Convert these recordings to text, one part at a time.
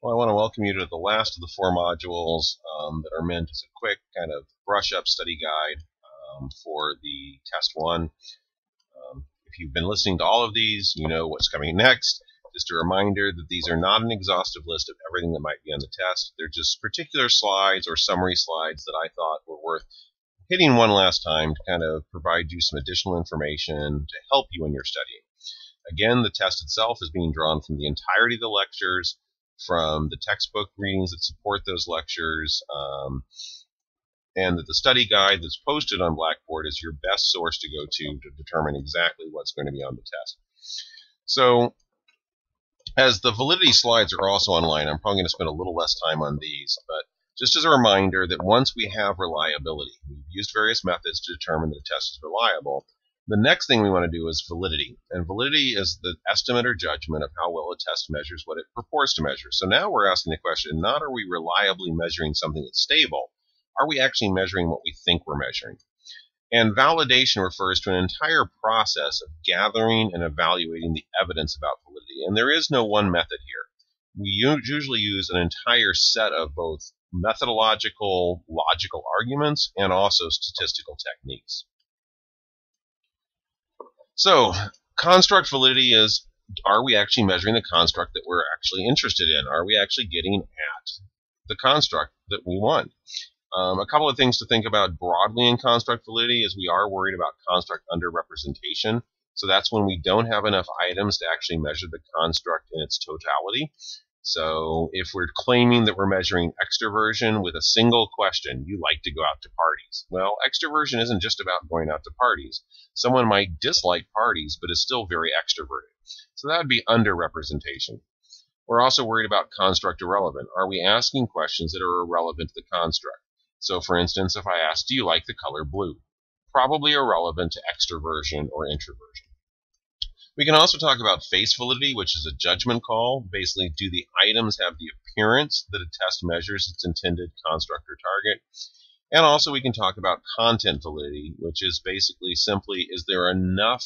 Well, I want to welcome you to the last of the four modules that are meant as a quick kind of brush-up study guide for the Test 1. If you've been listening to all of these, you know what's coming next. Just a reminder that these are not an exhaustive list of everything that might be on the test. They're just particular slides or summary slides that I thought were worth hitting one last time to kind of provide you some additional information to help you in your studying. Again, the test itself is being drawn from the entirety of the lectures, from the textbook readings that support those lectures, and that the study guide that's posted on Blackboard is your best source to go to determine exactly what's going to be on the test. So, as the validity slides are also online, I'm probably going to spend a little less time on these, but just as a reminder that once we have reliability, we've used various methods to determine that a test is reliable. The next thing we want to do is validity. And validity is the estimate or judgment of how well a test measures what it purports to measure. So now we're asking the question, not are we reliably measuring something that's stable, are we actually measuring what we think we're measuring? And validation refers to an entire process of gathering and evaluating the evidence about validity. And there is no one method here. We usually use an entire set of both methodological, logical arguments and also statistical techniques. So, construct validity is, are we actually measuring the construct that we're actually interested in? Are we actually getting at the construct that we want? A couple of things to think about broadly in construct validity is we are worried about construct underrepresentation. So that's when we don't have enough items to actually measure the construct in its totality. So if we're claiming that we're measuring extroversion with a single question, you like to go out to parties. Well, extroversion isn't just about going out to parties. Someone might dislike parties, but is still very extroverted. So that would be underrepresentation. We're also worried about construct irrelevant. Are we asking questions that are irrelevant to the construct? So for instance, if I ask, do you like the color blue? Probably irrelevant to extroversion or introversion. We can also talk about face validity, which is a judgment call. Basically, do the items have the appearance that a test measures its intended construct or target? And also we can talk about content validity, which is basically simply, is there enough?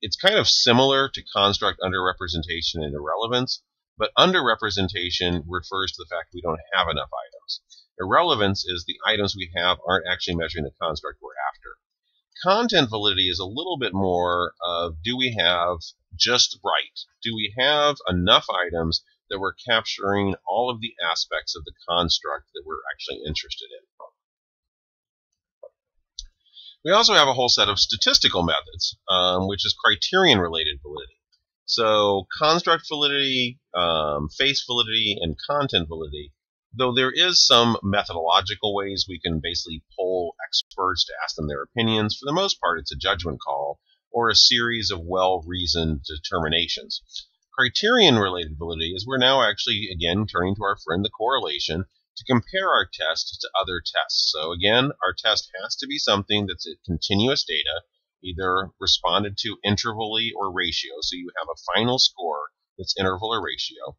It's kind of similar to construct underrepresentation and irrelevance, but underrepresentation refers to the fact we don't have enough items. Irrelevance is the items we have aren't actually measuring the construct we're after. Content validity is a little bit more of, do we have just right? Do we have enough items that we're capturing all of the aspects of the construct that we're actually interested in? We also have a whole set of statistical methods, which is criterion-related validity. So construct validity, face validity, and content validity, though there is some methodological ways we can basically poll experts to ask them their opinions, for the most part it's a judgment call or a series of well-reasoned determinations. Criterion-related validity is we're now actually, again, turning to our friend the correlation to compare our test to other tests. So again, our test has to be something that's continuous data, either responded to intervally or ratio, so you have a final score that's interval or ratio,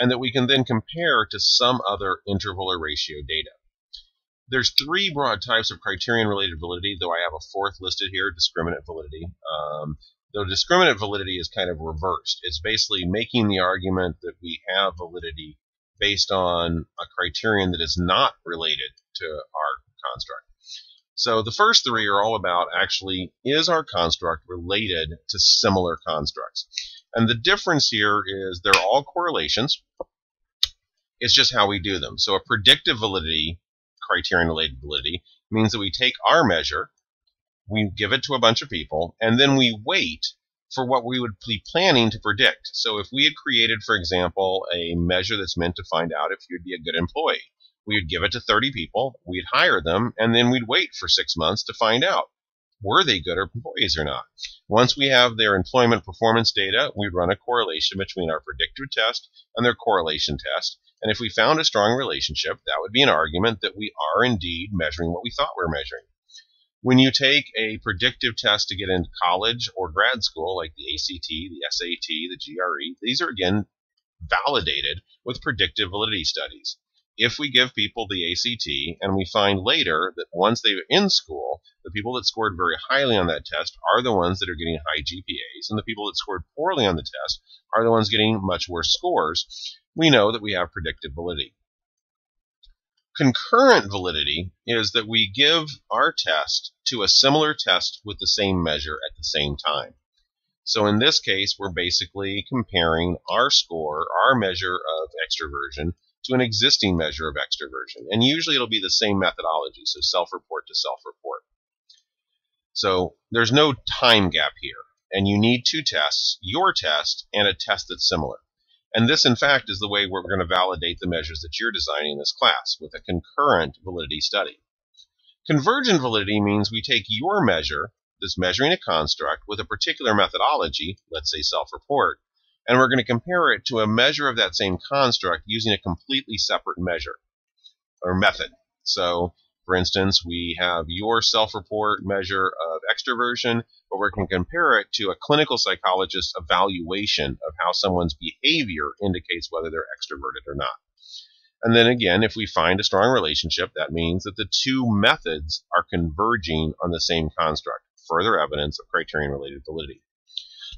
and that we can then compare to some other interval or ratio data. There's three broad types of criterion-related validity, though I have a fourth listed here, discriminant validity. Though discriminant validity is kind of reversed. It's basically making the argument that we have validity based on a criterion that is not related to our construct. So the first three are all about actually, is our construct related to similar constructs? And the difference here is they're all correlations. It's just how we do them. So a predictive validity, criterion-related validity, means that we take our measure, we give it to a bunch of people, and then we wait for what we would be planning to predict. So if we had created, for example, a measure that's meant to find out if you'd be a good employee, we would give it to 30 people, we'd hire them, and then we'd wait for 6 months to find out, were they good employees or not? Once we have their employment performance data, we'd run a correlation between our predictor test and their correlation test. And if we found a strong relationship, that would be an argument that we are indeed measuring what we thought we were measuring. When you take a predictive test to get into college or grad school, like the ACT, the SAT, the GRE, these are again validated with predictive validity studies. If we give people the ACT and we find later that once they're in school, the people that scored very highly on that test are the ones that are getting high GPAs, and the people that scored poorly on the test are the ones getting much worse scores, we know that we have predictive validity. Concurrent validity is that we give our test to a similar test with the same measure at the same time. So in this case, we're basically comparing our score, our measure of extroversion, to an existing measure of extroversion. And usually it'll be the same methodology, so self-report to self-report. So there's no time gap here, and you need two tests, your test and a test that's similar. And this, in fact, is the way we're going to validate the measures that you're designing in this class, with a concurrent validity study. Convergent validity means we take your measure, this measuring a construct, with a particular methodology, let's say self-report, and we're going to compare it to a measure of that same construct using a completely separate measure or method. So, for instance, we have your self-report measure of extroversion, but we're going to compare it to a clinical psychologist's evaluation of how someone's behavior indicates whether they're extroverted or not. And then again, if we find a strong relationship, that means that the two methods are converging on the same construct. Further evidence of criterion-related validity.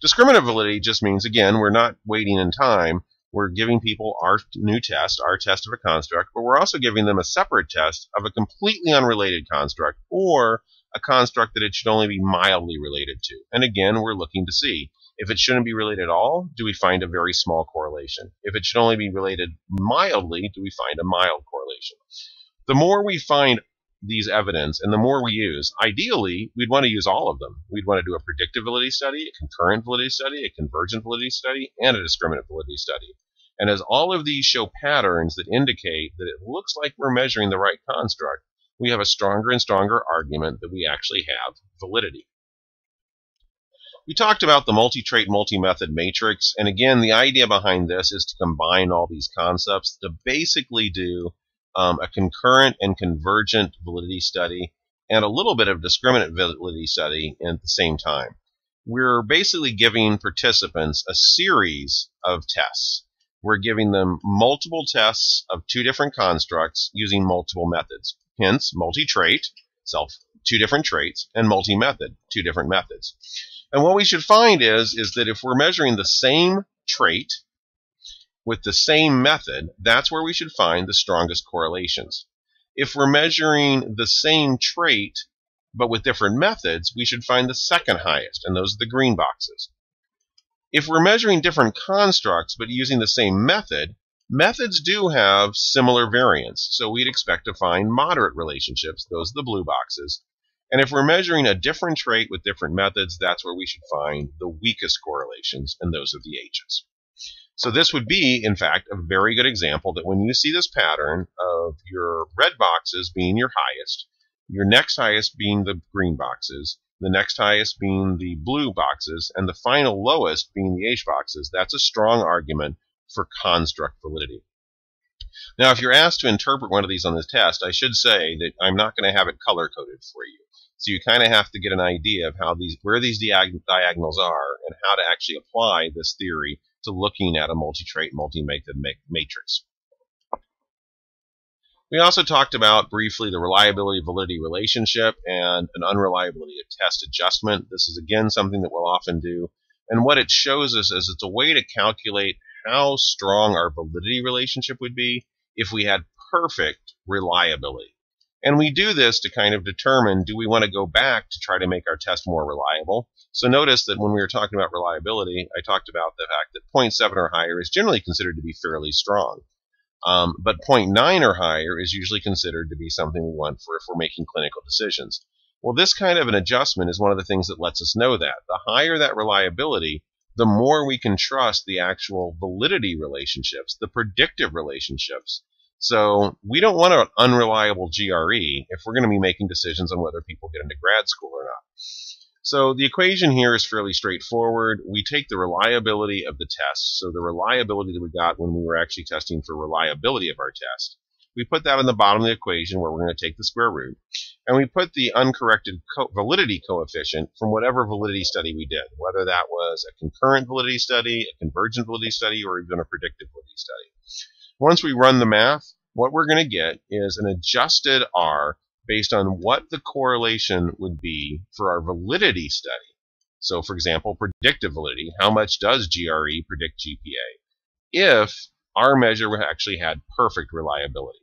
Discriminative validity just means, again, we're not waiting in time. We're giving people our new test, our test of a construct, but we're also giving them a separate test of a completely unrelated construct or a construct that it should only be mildly related to. And again, we're looking to see if it shouldn't be related at all, do we find a very small correlation? If it should only be related mildly, do we find a mild correlation? The more we find these evidence and the more we use, ideally, we'd want to use all of them. We'd want to do a predictive validity study, a concurrent validity study, a convergent validity study, and a discriminant validity study. And as all of these show patterns that indicate that it looks like we're measuring the right construct, we have a stronger and stronger argument that we actually have validity. We talked about the multi-trait, multi-method matrix, and again, the idea behind this is to combine all these concepts to basically do a concurrent and convergent validity study and a little bit of discriminant validity study at the same time. We're basically giving participants a series of tests. We're giving them multiple tests of two different constructs using multiple methods. Hence, multi-trait, two different traits, and multi-method, two different methods. And what we should find is that if we're measuring the same trait with the same method, that's where we should find the strongest correlations. If we're measuring the same trait but with different methods, we should find the second highest, and those are the green boxes. If we're measuring different constructs but using the same method, methods do have similar variance, so we'd expect to find moderate relationships, those are the blue boxes. And if we're measuring a different trait with different methods, that's where we should find the weakest correlations, and those are the H's. So this would be, in fact, a very good example that when you see this pattern of your red boxes being your highest, your next highest being the green boxes, the next highest being the blue boxes, and the final lowest being the H boxes, that's a strong argument for construct validity. Now, if you're asked to interpret one of these on this test, I should say that I'm not going to have it color-coded for you. So you kind of have to get an idea of how where these diagonals are and how to actually apply this theory to looking at a multi-trait, multi-method matrix. We also talked about briefly the reliability-validity relationship and an unreliability of test adjustment. This is again something that we'll often do. And what it shows us is it's a way to calculate how strong our validity relationship would be if we had perfect reliability. And we do this to kind of determine, do we want to go back to try to make our test more reliable? So notice that when we were talking about reliability, I talked about the fact that 0.7 or higher is generally considered to be fairly strong. But 0.9 or higher is usually considered to be something we want for if we're making clinical decisions. Well, this kind of an adjustment is one of the things that lets us know that. The higher that reliability, the more we can trust the actual validity relationships, the predictive relationships. So we don't want an unreliable GRE if we're going to be making decisions on whether people get into grad school or not. So the equation here is fairly straightforward. We take the reliability of the test, so the reliability that we got when we were actually testing for reliability of our test. We put that in the bottom of the equation where we're going to take the square root, and we put the uncorrected validity coefficient from whatever validity study we did, whether that was a concurrent validity study, a convergent validity study, or even a predictive validity study. Once we run the math, what we're going to get is an adjusted R based on what the correlation would be for our validity study. So, for example, predictive validity, how much does GRE predict GPA? If our measure actually had perfect reliability.